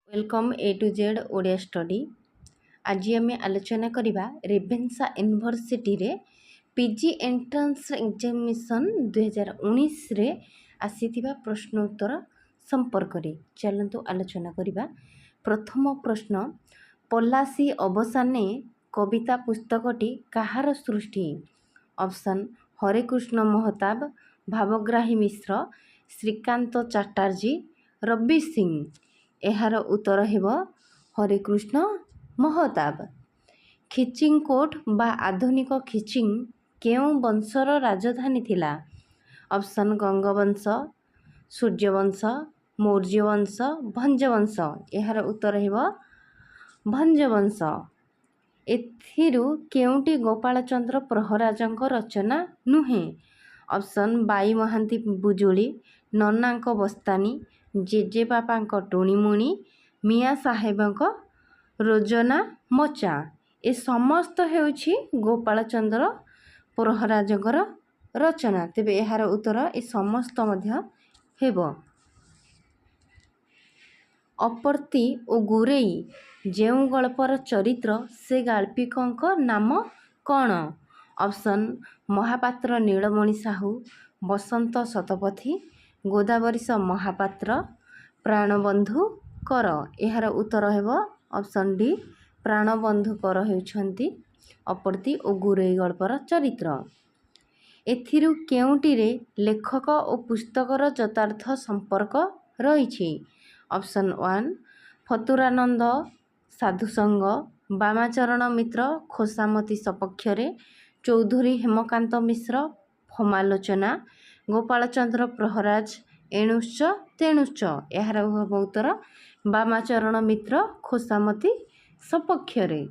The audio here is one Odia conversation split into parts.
Welcome A to Z Odia study. आज आम आलोचना करवा रेभेन्सा यूनिवर्सिटी रे पीजी एंट्रांस एग्जामिनेशन 2019 रे आसीथिबा प्रश्न उत्तर संपर्क रे चलंतु आलोचना करवा। प्रथम प्रश्न, पलासी अवसाने कविता पुस्तकटी कहार सृष्टि? ऑप्शन हरेकृष्ण महताब, भावग्राही मिश्र, श्रीकांत चटर्जी, रवि सिंह। एहार उत्तर हेब हरेकृष्ण महताब। खिचिंगकोट बा आधुनिक खिचिंग केउं वंशर राजधानी थिला? ऑप्शन गंगवंश, सूर्यवंश, मौर्यवंश, भंजवंश। एहार उत्तर हेब भंजवंश। एथिरु केउंटी गोपालचंद्र प्रहराजଙ୍କ रचना नुहे? ऑप्शन बाई महांती बुजुली, ननांक बस्तानी, जेजे बापांक टुणीमुणी, मियाँ साहेबଙ୍କ रोजना मचा। ए समस्त हेउछि गोपालचंद्र प्रहराजଙ୍କର रचना। तेबे एहार उत्तर ए समस्त मध्य हेब। ଅପର୍ତ୍ତି ଓ ଗୁରେଇ ଯେଉଁ ଗଳ୍ପର ଚରିତ୍ର ସେ ଗାଳ୍ପିକଙ୍କ ନାମ କ'ଣ? ଅପ୍ସନ୍ ମହାପାତ୍ର ନୀଳମଣି ସାହୁ, ବସନ୍ତ ଶତପଥୀ, ଗୋଦାବରୀଶ ମହାପାତ୍ର, ପ୍ରାଣବନ୍ଧୁ କର। ଏହାର ଉତ୍ତର ହେବ ଅପ୍ସନ୍ ଡି, ପ୍ରାଣବନ୍ଧୁ କର ହେଉଛନ୍ତି ଅପର୍ତ୍ତି ଓ ଗୁରେଇ ଗଳ୍ପର ଚରିତ୍ର। ଏଥିରୁ କେଉଁଟିରେ ଲେଖକ ଓ ପୁସ୍ତକର ଯଥାର୍ଥ ସମ୍ପର୍କ ରହିଛି? ऑप्शन 1 फतुरानंद साधुसंग, बामाचरण मित्र खोसामती सपक्षरे, चौधुरी हेमकांत मिश्र फमालोचना, गोपालचंद्र प्रहराज एणुश्च तेणुश्च। एहार हेब उत्तर बामाचरण मित्र खोसामती सपक्षरे।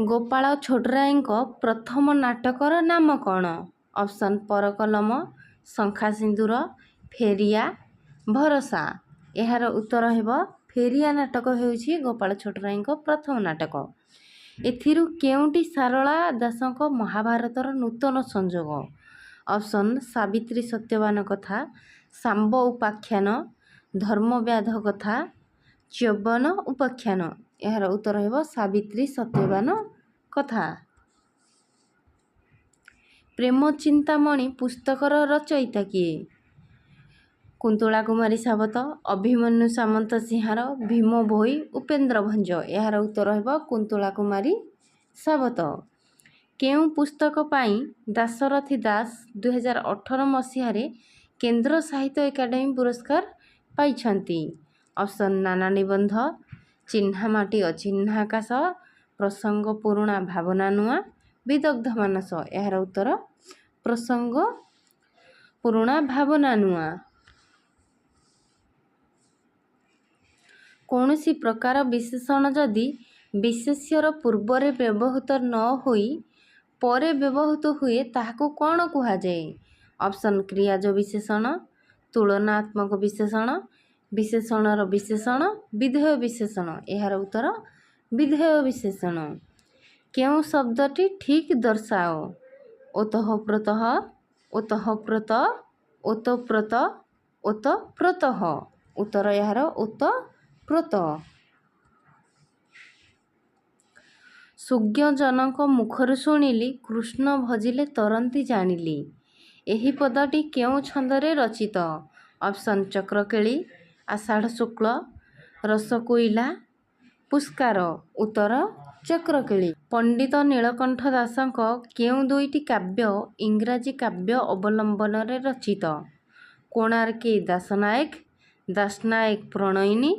गोपाल छोटरायଙ୍କ प्रथम नाटकर नाम କ'ଣ? ऑप्शन परकलम, शंखा सिंदूर, फेरिया, भरसा। एहार उत्तर हेब फेरिया नाटक हेउछि गोपाल छोटरायଙ୍କ प्रथम नाटक। एथिरु केउंटी सारला दासଙ୍କ महाभारतर नूतन संयोग? ऑप्शन सावित्री सत्यवान कथा, सांब उपाख्यान, धर्मव्याध कथा, च्यवन उपाख्यान। एहार उत्तर हेब सावित्री सत्यवान कथा। प्रेम चिंतामणि पुस्तकर रचयिता किए? कुंतला कुमारी सावत, अभिमन्यु सामंत सिंहार, भीम भोई, उपेन्द्र भंज। एहार उत्तर हेब कुंतला कुमारी सावत। केउं पुस्तक पाई दाशरथी दास 2018 मसीहारे केंद्र साहित्य एकाडेमी पुरस्कार पाइछंती? ऑप्शन नाना निबंध, चिन्हा माटी अचिन्हा आकाश, प्रसंग पुरुणा भावना नुआ, विदग्ध मानस। एहार उत्तर प्रसंग पुरुणा भावना नुआ। कौनसी प्रकार विशेषण जदि विशेष्यर पूर्वरे व्यवहृत न होई परे व्यवहृत हुए ताहाको कौन कुहा जाए? ऑप्शन क्रियाज विशेषण, तुलनात्मक विशेषण, विशेषणर विशेषण, विधेय विशेषण। एहार उत्तर विधेय विशेषण। केउं शब्दटी ठीक दर्शाओ? ओतःप्रोतः, ओतःप्रोत, ओतप्रोत, ओतप्रोतः। उत्तर एहार ओतप्रोत। सुज्ञजनक मुखर शुणिली कृष्ण भजिले तरंती जानिली। एही पदटी केउं छंदरे रचित? ऑप्शन चक्रकेली, आषाढ़ शुक्ल, रसकोइला, पुष्कार। उत्तर चक्रकेली। पंडित नीलकंठ दासଙ୍କ केउं दुईटी काव्य इंग्राजी काव्य अवलंबन रे रचित? कोणार्की दासनायक, दासनायक प्रणयिनी,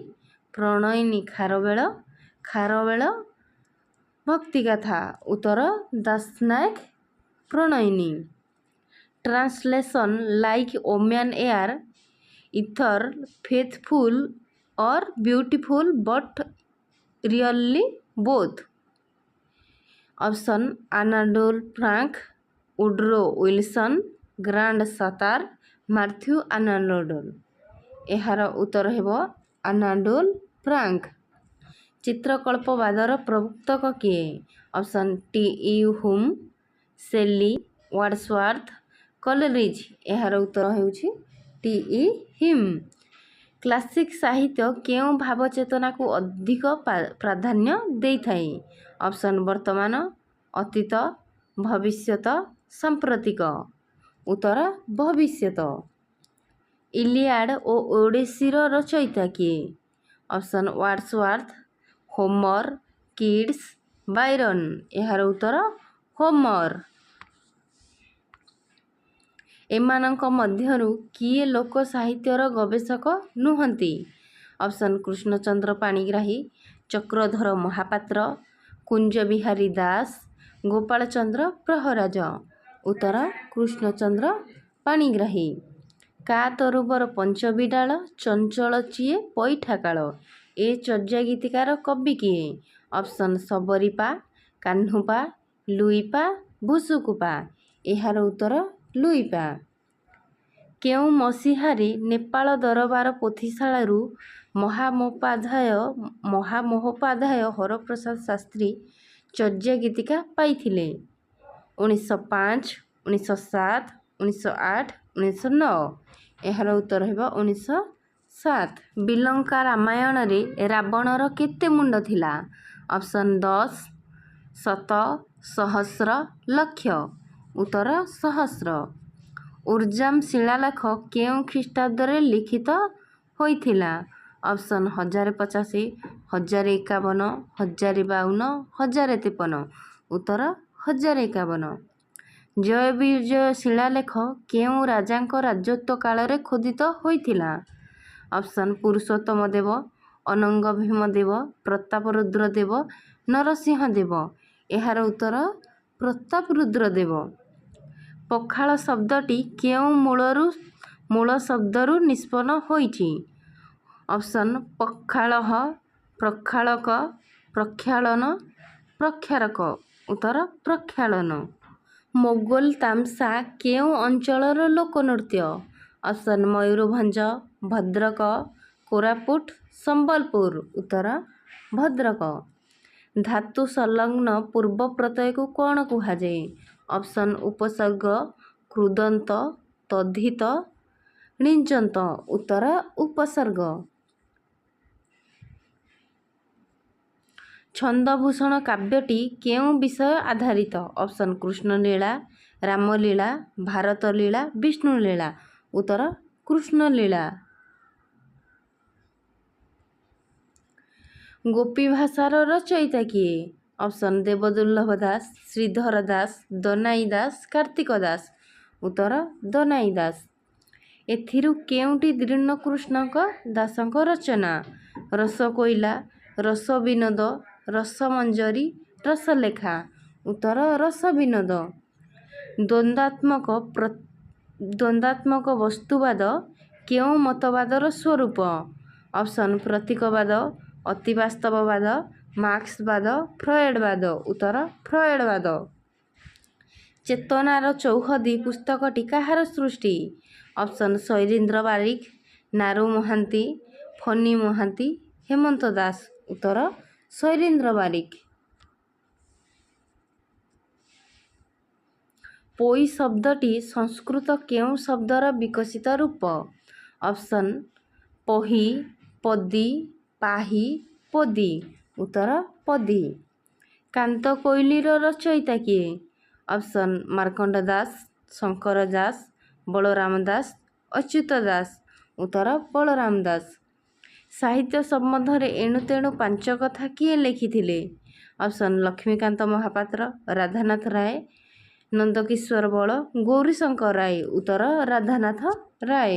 प्रणयिनी खारवेल, खारवेल भक्तिगाथा। उत्तर Dasanayak Pranayini. Translation like woman are, either faithful और beautiful but really both. Option Anatole France, Woodrow Wilson, Grand Sartre, Matthew Anatole. एहार उत्तर हेब आनाडोल फ्रांक। चित्रकल्पवादर प्रवर्तक किए? ऑप्शन टी ई हुम, शेली, वर्ड्सवर्थ, कलेरिज। एहार उत्तर हेउछि टी ई हिम। କ୍ଲାସିକ୍ ସାହିତ୍ୟ କେଉଁ ଭାବ ଚେତନାକୁ ଅଧିକ ପ୍ରାଧାନ୍ୟ ଦେଇଥାଏ? ଅପସନ୍ ବର୍ତ୍ତମାନ, ଅତୀତ, ଭବିଷ୍ୟତ, ସାମ୍ପ୍ରତିକ। ଉତ୍ତର ଭବିଷ୍ୟତ। ଇଲିଆଡ଼ ଓ ଓଡିସିର ରଚୟିତା କିଏ? Option Wordsworth, Homer, Keats, Byron. ଏହାର ଉତ୍ତର ହୋମର। ଏମାନଙ୍କ ମଧ୍ୟରୁ କିଏ ଲୋକ ସାହିତ୍ୟର ଗବେଷକ ନୁହନ୍ତି? ଅପସନ୍ କୃଷ୍ଣଚନ୍ଦ୍ର ପାଣିଗ୍ରାହୀ, ଚକ୍ରଧର ମହାପାତ୍ର, କୁଞ୍ଜବିହାରୀ ଦାସ, ଗୋପାଳଚନ୍ଦ୍ର ପ୍ରହରାଜ। ଉତ୍ତର କୃଷ୍ଣଚନ୍ଦ୍ର ପାଣିଗ୍ରାହୀ। କା ତରୁବର ପଞ୍ଚବିଡାଳ, ଚଞ୍ଚଳ ଚିଏ ପଇଠାକାଳ। ଏ ଚର୍ଯ୍ୟା ଗୀତିକାର କବି କିଏ? ଅପସନ୍ ଶବରୀପା, କାହ୍ନୁପା, ଲୁଇପା, ଭୁସୁକୁପା। ଏହାର ଉତ୍ତର ଲୁଇପା। କେଉଁ ମସିହାରେ ନେପାଳ ଦରବାର ପୋଥିଶାଳାରୁ ମହାମହୋପାଧ୍ୟାୟ ହରପ୍ରସାଦ ଶାସ୍ତ୍ରୀ ଚର୍ଯ୍ୟା ଗୀତିକା ପାଇଥିଲେ? 1905, 1907, 1908, 1909। ଏହାର ଉତ୍ତର ହେବ 1907। ବିଲଙ୍କା ରାମାୟଣରେ ରାବଣର କେତେ ମୁଣ୍ଡ ଥିଲା? ଅପସନ୍ 10, 100, ସହସ୍ର, ଲକ୍ଷ। ଉତ୍ତର ସହସ୍ର। ଉର୍ଜାମ୍ ଶିଳାଲେଖ କେଉଁ ଖ୍ରୀଷ୍ଟାବ୍ଦରେ ଲିଖିତ ହୋଇଥିଲା? ଅପସନ୍ 1050, 1051, 1052, 1053। ଉତ୍ତର 1051। ଜୟବିଜୟ ଶିଳାଲେଖ କେଉଁ ରାଜାଙ୍କ ରାଜତ୍ୱ କାଳରେ ଖୋଦିତ ହୋଇଥିଲା? ଅପସନ୍ ପୁରୁଷୋତ୍ତମ ଦେବ, ଅନଙ୍ଗ ଭୀମ ଦେବ, ପ୍ରତାପରୁଦ୍ର ଦେବ, ନରସିଂହ ଦେବ। ଏହାର ଉତ୍ତର ପ୍ରତାପରୁଦ୍ର ଦେବ। ପଖାଳ ଶବ୍ଦଟି କେଉଁ ମୂଳ ଶବ୍ଦରୁ ନିଷ୍ପନ୍ନ ହୋଇଛି? ଅପସନ୍ ପଖାଳଃ, ପ୍ରକ୍ଷାଳକ, ପ୍ରକ୍ଷାଳନ, ପ୍ରକ୍ଷାରକ। ଉତ୍ତର ପ୍ରକ୍ଷାଳନ। ମୋଗଲ ତାମସା କେଉଁ ଅଞ୍ଚଳର ଲୋକନୃତ୍ୟ? ଅପସନ୍ ମୟୂରଭଞ୍ଜ, ଭଦ୍ରକ, କୋରାପୁଟ, ସମ୍ବଲପୁର। ଉତ୍ତର ଭଦ୍ରକ। ଧାତୁ ସଂଲଗ୍ନ ପୂର୍ବ ପ୍ରତ୍ୟୟକୁ କ'ଣ କୁହାଯାଏ? ଅପସନ୍ ଉପସର୍ଗ, କୃଦନ୍ତ, ତଦ୍ଧିତ, ଣିଞ୍ଚନ୍ତ। ଉତ୍ତର ଉପସର୍ଗ। ଛନ୍ଦଭୂଷଣ କାବ୍ୟଟି କେଉଁ ବିଷୟ ଆଧାରିତ? ଅପସନ୍ କୃଷ୍ଣଲୀଳା, ରାମଲୀଳା, ଭାରତଲୀଳା, ବିଷ୍ଣୁଲୀଳା। ଉତ୍ତର କୃଷ୍ଣଲୀଳା। ଗୋପୀଭାଷାର ରଚୟିତା କିଏ? ଅପସନ୍ ଦେବଦୁର୍ଲ୍ଲଭ ଦାସ, ଶ୍ରୀଧର ଦାସ, ଦନାଇ ଦାସ, କାର୍ତ୍ତିକ ଦାସ। ଉତ୍ତର ଦନାଇ ଦାସ। ଏଥିରୁ କେଉଁଟି ଦୀନକୃଷ୍ଣ ଦାସଙ୍କ ରଚନା? ରସକୋଇଲା, ରସବିନୋଦ, ରସମଞ୍ଜରୀ, ରସଲେଖା। ଉତ୍ତର ରସବିନୋଦ। ଦ୍ୱନ୍ଦାତ୍ମକ ବସ୍ତୁବାଦ କେଉଁ ମତବାଦର ସ୍ୱରୂପ? ଅପସନ୍ ପ୍ରତୀକବାଦ, ଅତିବାସ୍ତବବାଦ, ମାର୍କ୍ସବାଦ, ଫ୍ରଏଡବାଦ। ଉତ୍ତର ଫ୍ରଏଡବାଦ। ଚେତନାର ଚୌହଦି ପୁସ୍ତକଟି କାହାର ସୃଷ୍ଟି? ଅପସନ୍ ଶୈଳୀନ୍ଦ୍ର ବାରିକ, ନାରୁ ମହାନ୍ତି, ଫନୀ ମହାନ୍ତି, ହେମନ୍ତ ଦାସ। ଉତ୍ତର ଶୈଳୀନ୍ଦ୍ର ବାରିକ। ପୋଇ ଶବ୍ଦଟି ସଂସ୍କୃତ କେଉଁ ଶବ୍ଦର ବିକଶିତ ରୂପ? ଅପସନ୍ ପହି, ପଦୀ, ପାହି, ପଦୀ। ଉତ୍ତର ପଦୀ। କାନ୍ତକୋଇଲିର ରଚୟିତା କିଏ? ଅପସନ୍ ମାର୍କଣ୍ଡ ଦାସ, ଶଙ୍କର ଦାସ, ବଳରାମ ଦାସ, ଅଚ୍ୟୁତ ଦାସ। ଉତ୍ତର ବଳରାମ ଦାସ। ସାହିତ୍ୟ ସମ୍ବନ୍ଧରେ ଏଣୁତେଣୁ ପାଞ୍ଚ କଥା କିଏ ଲେଖିଥିଲେ? ଅପସନ୍ ଲକ୍ଷ୍ମୀକାନ୍ତ ମହାପାତ୍ର, ରାଧାନାଥ ରାୟ, ନନ୍ଦକିଶୋର ବଳ, ଗୌରୀଶଙ୍କର ରାୟ। ଉତ୍ତର ରାଧାନାଥ ରାୟ।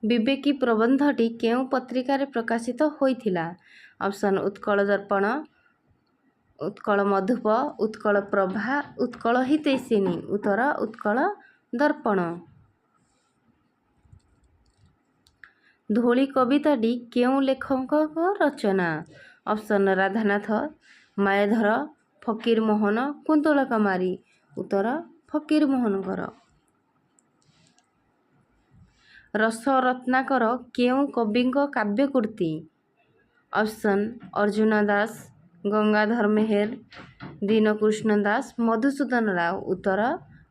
ବିବେକୀ ପ୍ରବନ୍ଧଟି କେଉଁ ପତ୍ରିକାରେ ପ୍ରକାଶିତ ହୋଇଥିଲା? ଅପସନ୍ ଉତ୍କଳ ଦର୍ପଣ, ଉତ୍କଳ ମଧୁପ, ଉତ୍କଳ ପ୍ରଭା, ଉତ୍କଳ ହିତୈଷିଣୀ। ଉତ୍ତର ଉତ୍କଳ ଦର୍ପଣ। ଧୂଳି କବିତାଟି କେଉଁ ଲେଖକଙ୍କ ରଚନା? ଅପସନ୍ ରାଧାନାଥ, ମାୟାଧର, ଫକୀରମୋହନ, କୁନ୍ତଳ କୁମାରୀ। ଉତ୍ତର ଫକୀରମୋହନଙ୍କର। ରସରତ୍ନାକର କେଉଁ କବିଙ୍କ କାବ୍ୟକୃତି? ଅପସନ୍ ଅର୍ଜୁନ ଦାସ, ଗଙ୍ଗାଧର ମେହେର, ଦୀନକୃଷ୍ଣ ଦାସ, ମଧୁସୂଦନ ରାଓ। ଉତ୍ତର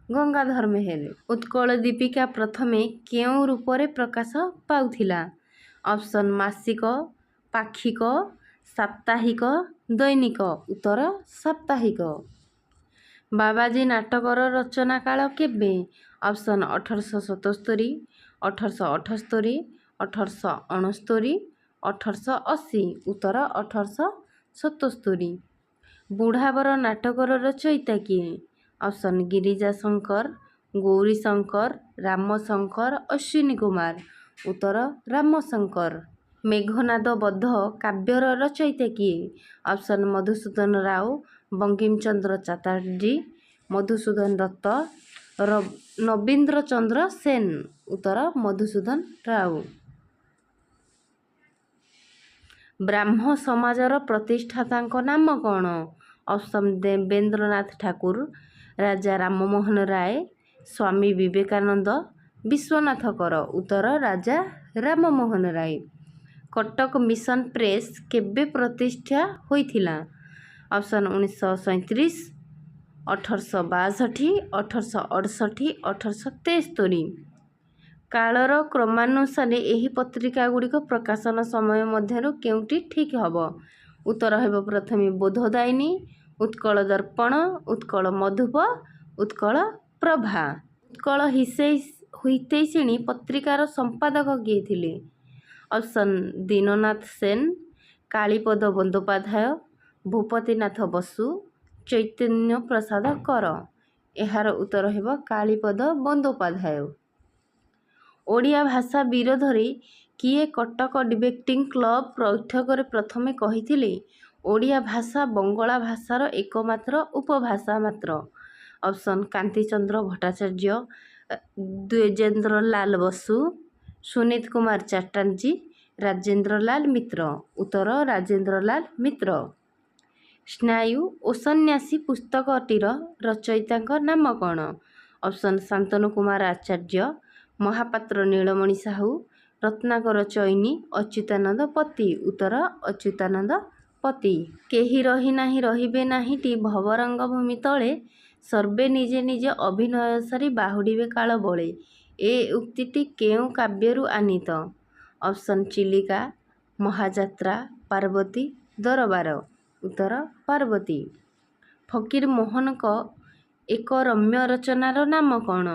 ଗଙ୍ଗାଧର ମେହେର। ଉତ୍କଳ ଦୀପିକା ପ୍ରଥମେ କେଉଁ ରୂପରେ ପ୍ରକାଶ ପାଉଥିଲା? ଅପସନ୍ ମାସିକ, ପାକ୍ଷିକ, ସାପ୍ତାହିକ, ଦୈନିକ। ଉତ୍ତର ସାପ୍ତାହିକ। ବାବାଜୀ ନାଟକର ରଚନା କାଳ କେବେ? ଅପସନ୍ 1877, 1878, 1869, 1880। ଉତ୍ତର 1877। ବୁଢ଼ାବର ନାଟକର ରଚୟିତା କିଏ? ଅପସନ୍ ଗିରିଜା ଶଙ୍କର, ଗୌରୀ ଶଙ୍କର, ରାମଶଙ୍କର, ଅଶ୍ୱିନୀ କୁମାର। ଉତ୍ତର ରାମଶଙ୍କର। ମେଘନାଦ ବଧ କାବ୍ୟର ରଚୟିତା କିଏ? ଅପସନ୍ ମଧୁସୂଦନ ରାଓ, ବଙ୍କିମଚନ୍ଦ୍ର ଚାଟାର୍ଜୀ, ମଧୁସୂଦନ ଦତ୍ତ, ନବୀନ୍ଦ୍ର ଚନ୍ଦ୍ର ସେନ। ଉତ୍ତର ମଧୁସୂଦନ ରାଓ। ବ୍ରାହ୍ମ ସମାଜର ପ୍ରତିଷ୍ଠାତାଙ୍କ ନାମ କ'ଣ? ଅପସନ୍ ଦେବେନ୍ଦ୍ରନାଥ ଠାକୁର, ରାଜା ରାମମୋହନ ରାୟ, ସ୍ୱାମୀ ବିବେକାନନ୍ଦ, ବିଶ୍ୱନାଥ କର। ଉତ୍ତର ରାଜା ରାମମୋହନ ରାୟ। କଟକ ମିଶନ ପ୍ରେସ୍ କେବେ ପ୍ରତିଷ୍ଠା ହୋଇଥିଲା? ଅପସନ୍ 1937, 1862, 1868, 1873। କାଳର କ୍ରମାନୁସାରେ ଏହି ପତ୍ରିକା ଗୁଡ଼ିକ ପ୍ରକାଶନ ସମୟ ମଧ୍ୟରୁ କେଉଁଟି ଠିକ୍ ହେବ? ଉତ୍ତର ହେବ ପ୍ରଥମେ ବୋଧଦାୟିନୀ, ଉତ୍କଳ ଦର୍ପଣ, ଉତ୍କଳ ମଧୁପ, ଉତ୍କଳ ପ୍ରଭା। ଉତ୍କଳ ହିତୈଷିଣୀ ପତ୍ରିକାର ସମ୍ପାଦକ କିଏ ଥିଲେ? ଅପସନ୍ ଦୀନନାଥ ସେନ, କାଳୀପଦ ବନ୍ଦୋପାଧ୍ୟାୟ, ଭୂପତିନାଥ ବସୁ, ଚୈତନ୍ୟ ପ୍ରସାଦ କର। ଏହାର ଉତ୍ତର ହେବ କାଳୀପଦ ବନ୍ଦୋପାଧ୍ୟାୟ। ଓଡ଼ିଆ ଭାଷା ବିରୋଧରେ କିଏ କଟକ ଡିବେଟିଂ କ୍ଲବ ବୈଠକରେ ପ୍ରଥମେ କହିଥିଲେ? ଓଡ଼ିଆ ଭାଷା ବଙ୍ଗଳା ଭାଷାର ଏକମାତ୍ର ଉପଭାଷା ମାତ୍ର। ଅପସନ୍ କାନ୍ତିଚନ୍ଦ୍ର ଭଟ୍ଟାଚାର୍ଯ୍ୟ, ଦ୍ୱିଜେନ୍ଦ୍ରଲାଲ ବସୁ, ସୁନୀତ କୁମାର ଚାଟାର୍ଜୀ, ରାଜେନ୍ଦ୍ରଲାଲ ମିତ୍ର। ଉତ୍ତର ରାଜେନ୍ଦ୍ରଲାଲ ମିତ୍ର। ସ୍ନାୟୁ ଓ ସନ୍ନ୍ୟାସୀ ପୁସ୍ତକଟିର ରଚୟିତାଙ୍କ ନାମ କ'ଣ? ଅପସନ୍ ଶାନ୍ତନୁ କୁମାର ଆଚାର୍ଯ୍ୟ, ମହାପାତ୍ର ନୀଳମଣି ସାହୁ, ରତ୍ନାକର ଚଇନି, ଅଚ୍ୟୁତାନନ୍ଦ ପତି। ଉତ୍ତର ଅଚ୍ୟୁତାନନ୍ଦ ପତି। କେହି ରହିନାହିଁ ରହିବେ ନାହିଁଟି ଭବରଙ୍ଗଭୂମି ତଳେ, ସର୍ବେ ନିଜେ ନିଜେ ଅଭିନୟ ସାରି ବାହୁଡ଼ିବେ କାଳ ବଳେ। ଏ ଉକ୍ତିଟି କେଉଁ କାବ୍ୟରୁ ଆନୀତ? ଅପସନ୍ ଚିଲିକା, ମହାଯାତ୍ରା, ପାର୍ବତୀ ଦରବାର। ଉତ୍ତର ପାର୍ବତୀ। ଫକୀର ମୋହନଙ୍କ ଏକ ରମ୍ୟ ରଚନାର ନାମ କ'ଣ?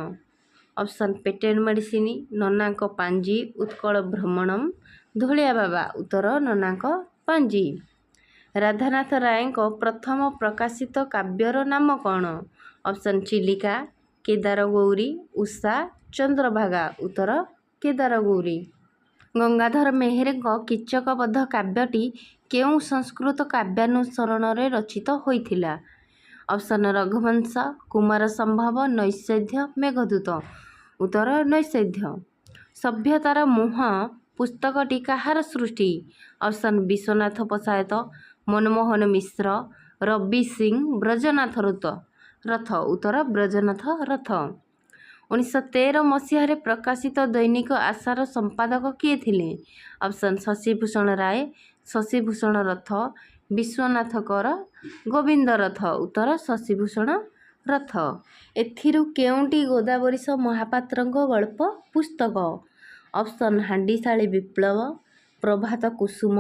ଅପସନ୍ ପେଟେଣ୍ଟ ମେଡ଼ିସିନ, ନନାଙ୍କ ପାଞ୍ଜି, ଉତ୍କଳ ଭ୍ରମଣମ୍, ଧୂଳିଆ ବାବା। ଉତ୍ତର ନନାଙ୍କ ପାଞ୍ଜି। ରାଧାନାଥ ରାୟଙ୍କ ପ୍ରଥମ ପ୍ରକାଶିତ କାବ୍ୟର ନାମ କ'ଣ? ଅପସନ୍ ଚିଲିକା, କେଦାରଗୌରୀ, ଉଷା, ଚନ୍ଦ୍ରଭାଗା। ଉତ୍ତର କେଦାରଗୌରୀ। ଗଙ୍ଗାଧର ମେହେରଙ୍କ କୀଚକବଧ କାବ୍ୟଟି କେଉଁ ସଂସ୍କୃତ କାବ୍ୟାନୁସରଣରେ ରଚିତ ହୋଇଥିଲା? ଅପସନ୍ ରଘୁବଂଶ, କୁମାର ସମ୍ଭବ, ନୈଷଧୀୟ, ମେଘଦୂତ। ଉତ୍ତର ନୈଷଧୀୟ। ସଭ୍ୟତାର ମୁହଁ ପୁସ୍ତକଟି କାହାର ସୃଷ୍ଟି? ଅପସନ୍ ବିଶ୍ୱନାଥ ପଶାୟତ, ମନମୋହନ ମିଶ୍ର, ରବି ସିଂ, ବ୍ରଜନାଥ ରଥ। ଉତ୍ତର ବ୍ରଜନାଥ ରଥ। 1913 ମସିହାରେ ପ୍ରକାଶିତ ଦୈନିକ ଆଶାର ସମ୍ପାଦକ କିଏ ଥିଲେ? ଅପସନ୍ ଶଶିଭୂଷଣ ରାୟ, ଶଶିଭୂଷଣ ରଥ, ବିଶ୍ୱନାଥ କର, ଗୋବିନ୍ଦ ରଥ। ଉତ୍ତର ଶଶିଭୂଷଣ ରଥ। ଏଥିରୁ କେଉଁଟି ଗୋଦାବରୀଶ ମହାପାତ୍ରଙ୍କ ଗଳ୍ପ ପୁସ୍ତକ? ଅପସନ୍ ହାଣ୍ଡିଶାଳୀ ବିପ୍ଳବ, ପ୍ରଭାତ କୁସୁମ,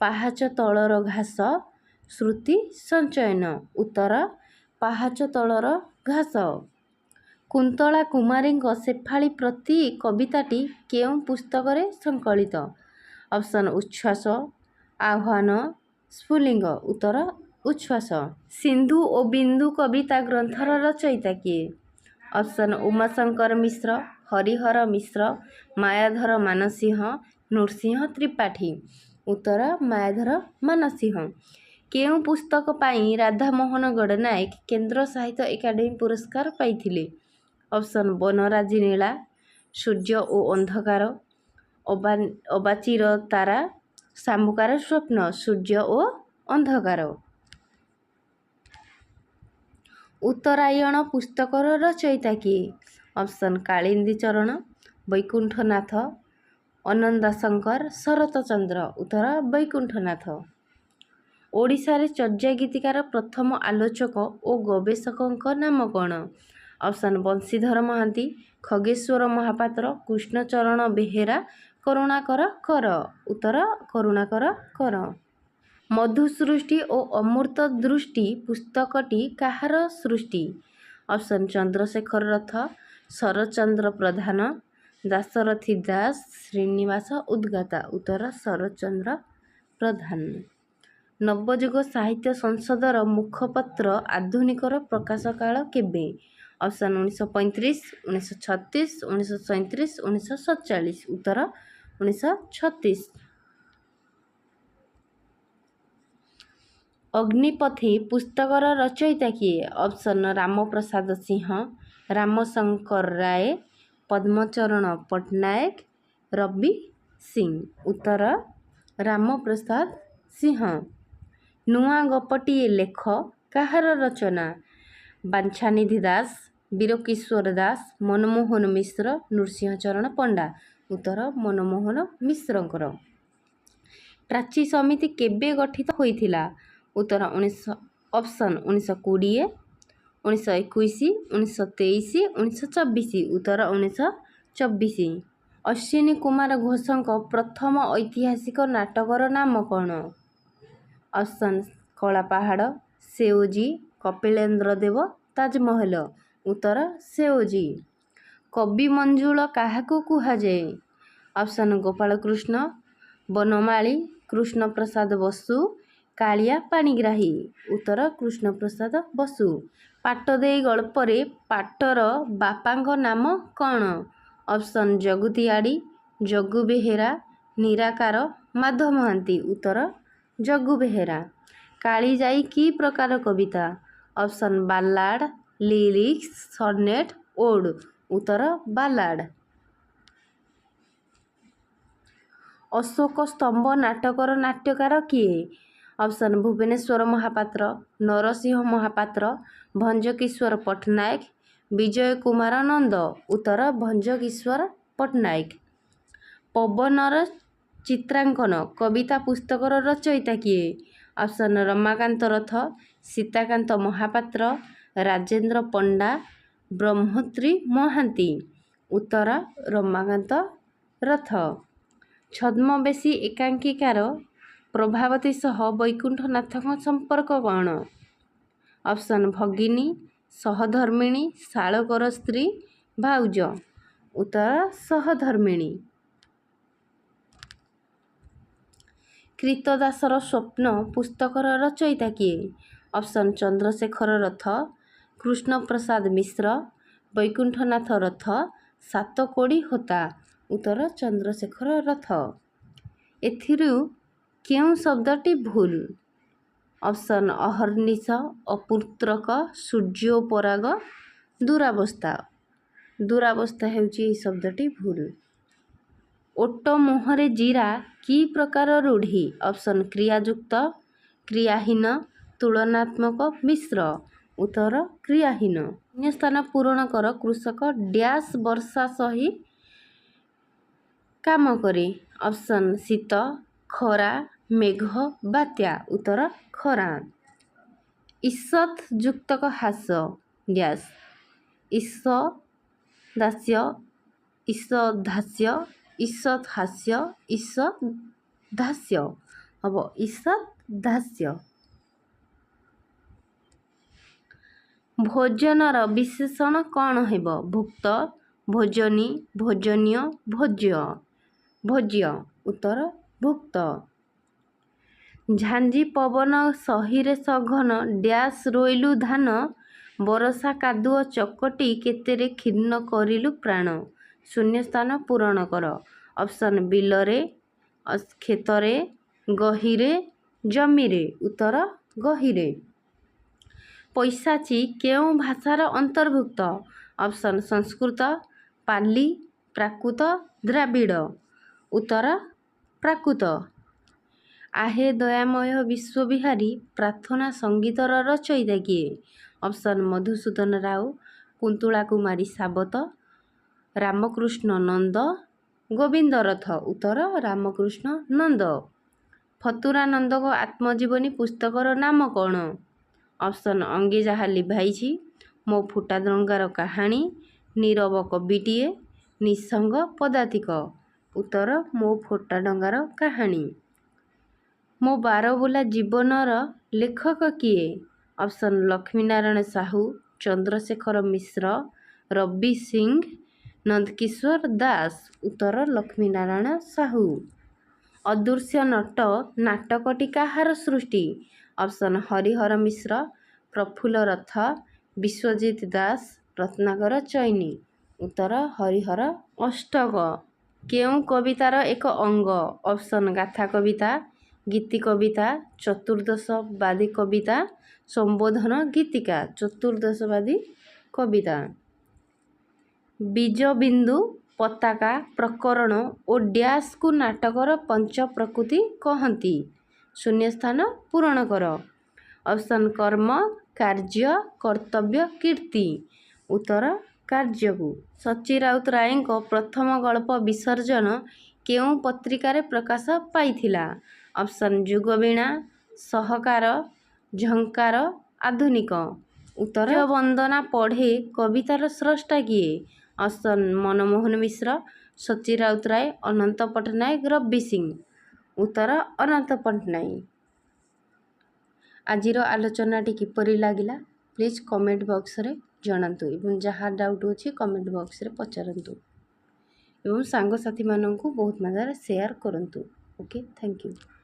ପାହାଚ ତଳର ଘାସ, ସ୍ମୃତି ସଞ୍ଚୟନ। ଉତ୍ତର ପାହାଚ ତଳର ଘାସ। କୁନ୍ତଳା କୁମାରୀଙ୍କ ଶେଫାଳୀ ପ୍ରତି କବିତାଟି କେଉଁ ପୁସ୍ତକରେ ସଂକଳିତ? ଅପସନ୍ ଉଚ୍ଛ୍ୱାସ, ଆହ୍ୱାନ, ସ୍ଫୁଲିଙ୍ଗ। ଉତ୍ତର ଉଚ୍ଛ୍ୱାସ। ସିନ୍ଧୁ ଓ ବିନ୍ଦୁ କବିତା ଗ୍ରନ୍ଥର ରଚୟିତା କିଏ? ଅପସନ୍ ଉମାଶଙ୍କର ମିଶ୍ର, ହରିହର ମିଶ୍ର, ମାୟାଧର ମାନସିଂହ, ନୃସିଂହ ତ୍ରିପାଠୀ। ଉତ୍ତର ମାୟାଧର ମାନସିଂହ। କେଉଁ ପୁସ୍ତକ ପାଇଁ ରାଧାମୋହନ ଗଡ଼ନାୟକ କେନ୍ଦ୍ର ସାହିତ୍ୟ ଏକାଡେମୀ ପୁରସ୍କାର ପାଇଥିଲେ? ଅପସନ୍ ବନରାଜି ନୀଳା, ସୂର୍ଯ୍ୟ ଓ ଅନ୍ଧକାର, ଅବାଚିର ତାରା, ଶାମୁକାର ସ୍ୱପ୍ନ। ସୂର୍ଯ୍ୟ ଓ ଅନ୍ଧକାର। ଉତ୍ତରାୟଣ ପୁସ୍ତକର ରଚୟିତା କିଏ? ଅପସନ୍ କାଳିନ୍ଦୀ ଚରଣ, ବୈକୁଣ୍ଠନାଥ, ଅନନ୍ଦାଶଙ୍କର, ଶରତଚନ୍ଦ୍ର। ଉତ୍ତର ବୈକୁଣ୍ଠନାଥ। ଓଡ଼ିଶାରେ ଚର୍ଯା ଗୀତିକାର ପ୍ରଥମ ଆଲୋଚକ ଓ ଗବେଷକଙ୍କ ନାମ କ'ଣ? ଅପସନ୍ ବଂଶୀଧର ମହାନ୍ତି, ଖଗେଶ୍ୱର ମହାପାତ୍ର, କୃଷ୍ଣଚରଣ ବେହେରା, କରୁଣାକର କର। ଉତ୍ତର କରୁଣାକର କର। ମଧୁସୃଷ୍ଟି ଓ ଅମୃତ ଦୃଷ୍ଟି ପୁସ୍ତକଟି କାହାର ସୃଷ୍ଟି? ଅପସନ୍ ଚନ୍ଦ୍ରଶେଖର ରଥ, ଶରତଚନ୍ଦ୍ର ପ୍ରଧାନ, ଦାଶରଥୀ ଦାସ, ଶ୍ରୀନିବାସ ଉଦ୍ଗାତା। ଉତ୍ତର ଶରତଚନ୍ଦ୍ର ପ୍ରଧାନ। ନବଯୁଗ ସାହିତ୍ୟ ସଂସଦର ମୁଖପତ୍ର ଆଧୁନିକର ପ୍ରକାଶ କାଳ କେବେ? ଅପସନ୍ 1935, 1936, 1937, 1947। ଉତ୍ତର 1936। ଅଗ୍ନିପଥୀ ପୁସ୍ତକର ରଚୟିତା କିଏ? ଅପସନ୍ ରାମପ୍ରସାଦ ସିଂହ, ରାମଶଙ୍କର ରାୟ, ପଦ୍ମଚରଣ ପଟ୍ଟନାୟକ, ରବି ସିଂ। ଉତ୍ତର ରାମପ୍ରସାଦ ସିଂହ। ନୂଆ ଗପଟିଏ ଲେଖ କାହାର ରଚନା? ବାଞ୍ଛାନିଧି ଦାସ, ବୀରକିଶୋର ଦାସ, ମନମୋହନ ମିଶ୍ର, ନୃସିଂହଚରଣ ପଣ୍ଡା। ଉତ୍ତର ମନମୋହନ ମିଶ୍ରଙ୍କର। ପ୍ରାଚୀ ସମିତି କେବେ ଗଠିତ ହୋଇଥିଲା? ଉତ୍ତର ଅପସନ୍ 1920, 1921, 1923, 1924। ଉତ୍ତର 1924। ଅଶ୍ୱିନୀ କୁମାର ଘୋଷଙ୍କ ପ୍ରଥମ ଐତିହାସିକ ନାଟକର ନାମ କ'ଣ? ଅପସନ୍ କଳାପାହାଡ଼, ସେଓଜି, କପିଳେନ୍ଦ୍ର ଦେବ, ତାଜମହଲ। ଉତ୍ତର ସେଓଜି। କବି ମଞ୍ଜୁଳ କାହାକୁ କୁହାଯାଏ? ଅପସନ୍ ଗୋପାଳକୃଷ୍ଣ, ବନମାଳୀ, କୃଷ୍ଣପ୍ରସାଦ ବସୁ, କାଳିଆ ପାଣିଗ୍ରାହୀ। ଉତ୍ତର କୃଷ୍ଣପ୍ରସାଦ ବସୁ। ପାଟ ଦେଇ ଗଳ୍ପରେ ପାଟର ବାପାଙ୍କ ନାମ କ'ଣ? ଅପସନ୍ ଜଗୁତିଆଡ଼ି, ଜଗୁ ବେହେରା, ନିରାକାର, ମାଧ ମହାନ୍ତି। ଉତ୍ତର ଜଗୁ ବେହେରା। କାଳିଜାଈ କି ପ୍ରକାର କବିତା? Option ballad, lyrics, sonnet, ode. ଉତ୍ତର ବାଲାଡ଼। ଅଶୋକ ସ୍ତମ୍ଭ ନାଟକର ନାଟ୍ୟକାର କିଏ? ଅପସନ୍ ଭୁବନେଶ୍ୱର ମହାପାତ୍ର, ନରସିଂହ ମହାପାତ୍ର, ଭଞ୍ଜକିଶୋର ପଟ୍ଟନାୟକ, ବିଜୟ କୁମାର ନନ୍ଦ। ଉତ୍ତର ଭଞ୍ଜକିଶୋର ପଟ୍ଟନାୟକ। ପବନର ଚିତ୍ରାଙ୍କନ କବିତା ପୁସ୍ତକର ରଚୟିତା କିଏ? ଅପସନ୍ ରମାକାନ୍ତ ରଥ, ସୀତାକାନ୍ତ ମହାପାତ୍ର, ରାଜେନ୍ଦ୍ର ପଣ୍ଡା, ବ୍ରହ୍ମଶ୍ରୀ ମହାନ୍ତି। ଉତ୍ତର ରମାକାନ୍ତ ରଥ। ଛଦ୍ମବେଶୀ ଏକାଙ୍କିକାର ପ୍ରଭାବତୀ ସହ ବୈକୁଣ୍ଠନାଥଙ୍କ ସମ୍ପର୍କ କ'ଣ? ଅପସନ୍ ଭଗିନୀ, ସହଧର୍ମିଣୀ, ଶାଳକର ସ୍ତ୍ରୀ, ଭାଉଜ। ଉତ୍ତର ସହଧର୍ମିଣୀ। କ୍ରୀତଦାସର ସ୍ୱପ୍ନ ପୁସ୍ତକର ରଚୟିତା କିଏ? ଅପସନ୍ ଚନ୍ଦ୍ରଶେଖର ରଥ, କୃଷ୍ଣପ୍ରସାଦ ମିଶ୍ର, ବୈକୁଣ୍ଠନାଥ ରଥ, ସାତକୋଡ଼ି ହୋତା। ଉତ୍ତର ଚନ୍ଦ୍ରଶେଖର ରଥ। ଏଥିରୁ କେଉଁ ଶବ୍ଦଟି ଭୁଲ? ଅପସନ୍ ଅହର୍ନିଶ, ଅପୁତ୍ରକ, ସୂର୍ଯ୍ୟୋପରାଗ, ଦୂରାବସ୍ଥା। ଦୂରାବସ୍ଥା ହେଉଛି ଏହି ଶବ୍ଦଟି ଭୁଲ। ଓଟ ମୁହଁରେ ଜିରା କି ପ୍ରକାର ରୂଢ଼ି? ଅପସନ୍ କ୍ରିୟାଯୁକ୍ତ, କ୍ରିୟାହୀନ, ତୁଳନାତ୍ମକ, ମିଶ୍ର। ଉତ୍ତର କ୍ରିୟାହୀନ। ଶୂନ୍ୟସ୍ଥାନ ପୂରଣ କର। କୃଷକ ଡ୍ୟାସ୍ ବର୍ଷା ସହି କାମ କରେ? ଅପସନ୍ ଶୀତ, ଖରା, ମେଘ, ବାତ୍ୟା। ଉତ୍ତର ଖରା। ଈଷତ୍ ଯୁକ୍ତକ ହ୍ରାସ ଡ୍ୟାସ୍ ଈଷଦାସ୍ୟ, ଈଷଦ୍ହାସ୍ୟ, ଈଷତ୍ହାସ୍ୟ, ଈଷଦ୍ଧାସ୍ୟ। ହେବ ଈଷଦ୍ଧାସ୍ୟ। ଭୋଜନର ବିଶେଷଣ କ'ଣ ହେବ? ଭୁକ୍ତ, ଭୋଜନୀ, ଭୋଜନୀୟ, ଭୋଜ୍ୟ। ଭୋଜ୍ୟ। ଉତ୍ତର ଭୁକ୍ତ। ଝାଞ୍ଜି ପବନ ସହିରେ ସଘନ ଡ୍ୟାସ୍ ରୋଇଲୁ ଧାନ, ବରଷା କାଦୁଅ ଚକଟି କେତେରେ କ୍ଷୀର୍ଣ୍ଣ କରିଲୁ ପ୍ରାଣ। ଶୂନ୍ୟସ୍ଥାନ ପୂରଣ କର। ଅପସନ୍ ବିଲରେ, କ୍ଷେତରେ, ଗହୀରେ, ଜମିରେ। ଉତ୍ତର ଗହୀରେ। ପୈଶାଚୀ କେଉଁ ଭାଷାର ଅନ୍ତର୍ଭୁକ୍ତ? ଅପସନ୍ ସଂସ୍କୃତ, ପାଲି, ପ୍ରାକୃତ, ଦ୍ରାବିଡ଼। ଉତ୍ତର ପ୍ରାକୃତ। ଆହେ ଦୟାମୟ ବିଶ୍ୱବିହାରୀ ପ୍ରାର୍ଥନା ସଙ୍ଗୀତର ରଚୟିତା କିଏ? ଅପସନ୍ ମଧୁସୂଦନ ରାଓ, କୁନ୍ତଳା କୁମାରୀ ସାବତ, ରାମକୃଷ୍ଣ ନନ୍ଦ, ଗୋବିନ୍ଦ ରଥ। ଉତ୍ତର ରାମକୃଷ୍ଣ ନନ୍ଦ। ଫତୁରାନନ୍ଦଙ୍କ ଆତ୍ମଜୀବନୀ ପୁସ୍ତକର ନାମ କ'ଣ? ଅପସନ୍ ଅଙ୍ଗେ ଯାହା ଲିଭାଇଛି, ମୋ ଫୁଟା ଡଙ୍ଗାର କାହାଣୀ, ନୀରବ କବିଟିଏ, ନିଃସଙ୍ଗ ପଦାତିକ। ଉତ୍ତର ମୋ ଫୁଟା ଡଙ୍ଗାର କାହାଣୀ। ମୋ ବାରବୁଲା ଜୀବନର ଲେଖକ କିଏ? ଅପସନ୍ ଲକ୍ଷ୍ମୀନାରାୟଣ ସାହୁ, ଚନ୍ଦ୍ରଶେଖର ମିଶ୍ର, ରବି ସିଂ, ନନ୍ଦକିଶୋର ଦାସ। ଉତ୍ତର ଲକ୍ଷ୍ମୀନାରାୟଣ ସାହୁ। ଅଦୃଶ୍ୟ ନଟ ନାଟକଟି କାହାର ସୃଷ୍ଟି? ଅପସନ୍ ହରିହର ମିଶ୍ର, ପ୍ରଫୁଲ୍ଲ ରଥ, ବିଶ୍ୱଜିତ ଦାସ, ରତ୍ନାକର ଚଇନି। ଉତ୍ତର ହରିହର ଅଷ୍ଟକ। କେଉଁ କବିତାର ଏକ ଅଙ୍ଗ? ଅପସନ୍ ଗାଥା କବିତା, ଗୀତି କବିତା, ଚତୁର୍ଦ୍ଦଶବାଦୀ କବିତା, ସମ୍ବୋଧନ ଗୀତିକା। ଚତୁର୍ଦ୍ଦଶବାଦୀ କବିତା। ବୀଜବିନ୍ଦୁ, ପତାକା, ପ୍ରକରଣ ଓ ଡ୍ୟାସ୍କୁ ନାଟକର ପଞ୍ଚ ପ୍ରକୃତି କହନ୍ତି। ଶୂନ୍ୟସ୍ଥାନ ପୂରଣ କର। ଅପସନ୍ କର୍ମ, କାର୍ଯ୍ୟ, କର୍ତ୍ତବ୍ୟ, କୀର୍ତ୍ତି। ଉତ୍ତର କାର୍ଯ୍ୟକୁ। ସଚ୍ଚି ରାଉତରାୟଙ୍କ ପ୍ରଥମ ଗଳ୍ପ ବିସର୍ଜନ କେଉଁ ପତ୍ରିକାରେ ପ୍ରକାଶ ପାଇଥିଲା? ଅପସନ୍ ଯୁଗବୀଣା, ସହକାର, ଝଙ୍କାର, ଆଧୁନିକ। ଉତ୍ତର ବନ୍ଦନା ପଢ଼େ କବିତାର ସ୍ରଷ୍ଟା କିଏ? ଅପସନ୍ ମନମୋହନ ମିଶ୍ର, ସଚ୍ଚି ରାଉତରାୟ, ଅନନ୍ତ ପଟ୍ଟନାୟକ, ରବି ସିଂ। ଉତ୍ତର ଅନନ୍ତ ପଟ୍ଟନାୟକ। ଆଜିର ଆଲୋଚନାଟି କିପରି ଲାଗିଲା ପ୍ଲିଜ୍ କମେଣ୍ଟ ବକ୍ସରେ ଜଣାନ୍ତୁ ଏବଂ ଯାହା ଡାଉଟ୍ ଅଛି କମେଣ୍ଟ ବକ୍ସରେ ପଚାରନ୍ତୁ ଏବଂ ସାଙ୍ଗସାଥିମାନଙ୍କୁ ବହୁତ ମାତ୍ରାରେ ସେୟାର କରନ୍ତୁ। Okay, thank you.